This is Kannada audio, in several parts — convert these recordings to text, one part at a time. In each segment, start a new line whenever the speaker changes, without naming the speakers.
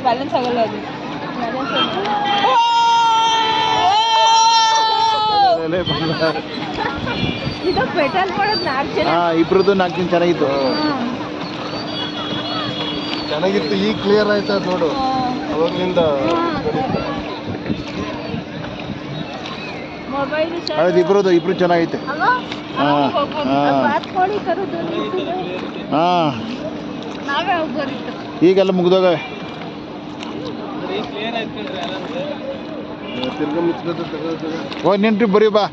ಬ್ಯಾಲೆನ್ಸ್ ಆಗಲ್ಲ ಅದು. ಇದು ಪೆಟಲ್ ಮಾಡೋದು 4 ಜನ.
ಇಬ್ರದ್ದು 4 ಜನ ಚೆನ್ನಾಗಿತ್ತು. ಚೆನ್ನಾಗಿತ್ತು. ಈಗ ಕ್ಲಿಯರ್ ಆಯ್ತಾ ನೋಡು. ಅವಾಗ್ಲಿಂದ ಇಬ್ರು ಚೆನ್ನಾಗೈತೆ. ಈಗೆಲ್ಲ ಮುಗ್ದೋಗವೆ. ನೆಂಟ್ರಿ ಬರೀ ಬಾ.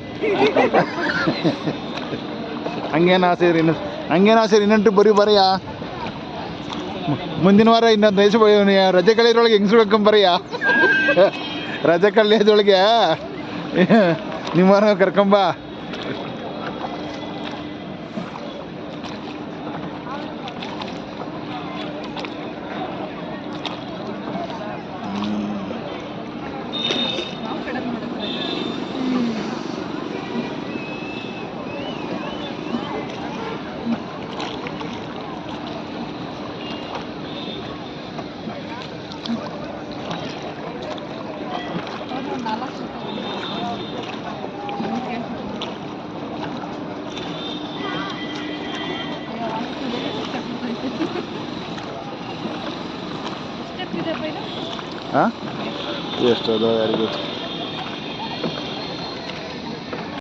ಹಂಗೇನು ಆಸೆ ಇರಿ ಇನ್ನಂಟ್ರಿ ಬರೀ ಬರೀಯ. ಮುಂದಿನ ವಾರ ಇನ್ನೊಂದು ರಜೆ ಕಳೆಯದ್ರೊಳಗೆ ಹೆಂಗ್ಸ್ರು ಕರ್ಕೊಂಬರೀಯ. ರಜೆ ಕಳೆಯೋದ್ರೊಳಗೆ ನಿಮ್ಮ ಕರ್ಕೊಂಬ. ಎಷ್ಟದ ಯಾರಿಗೂ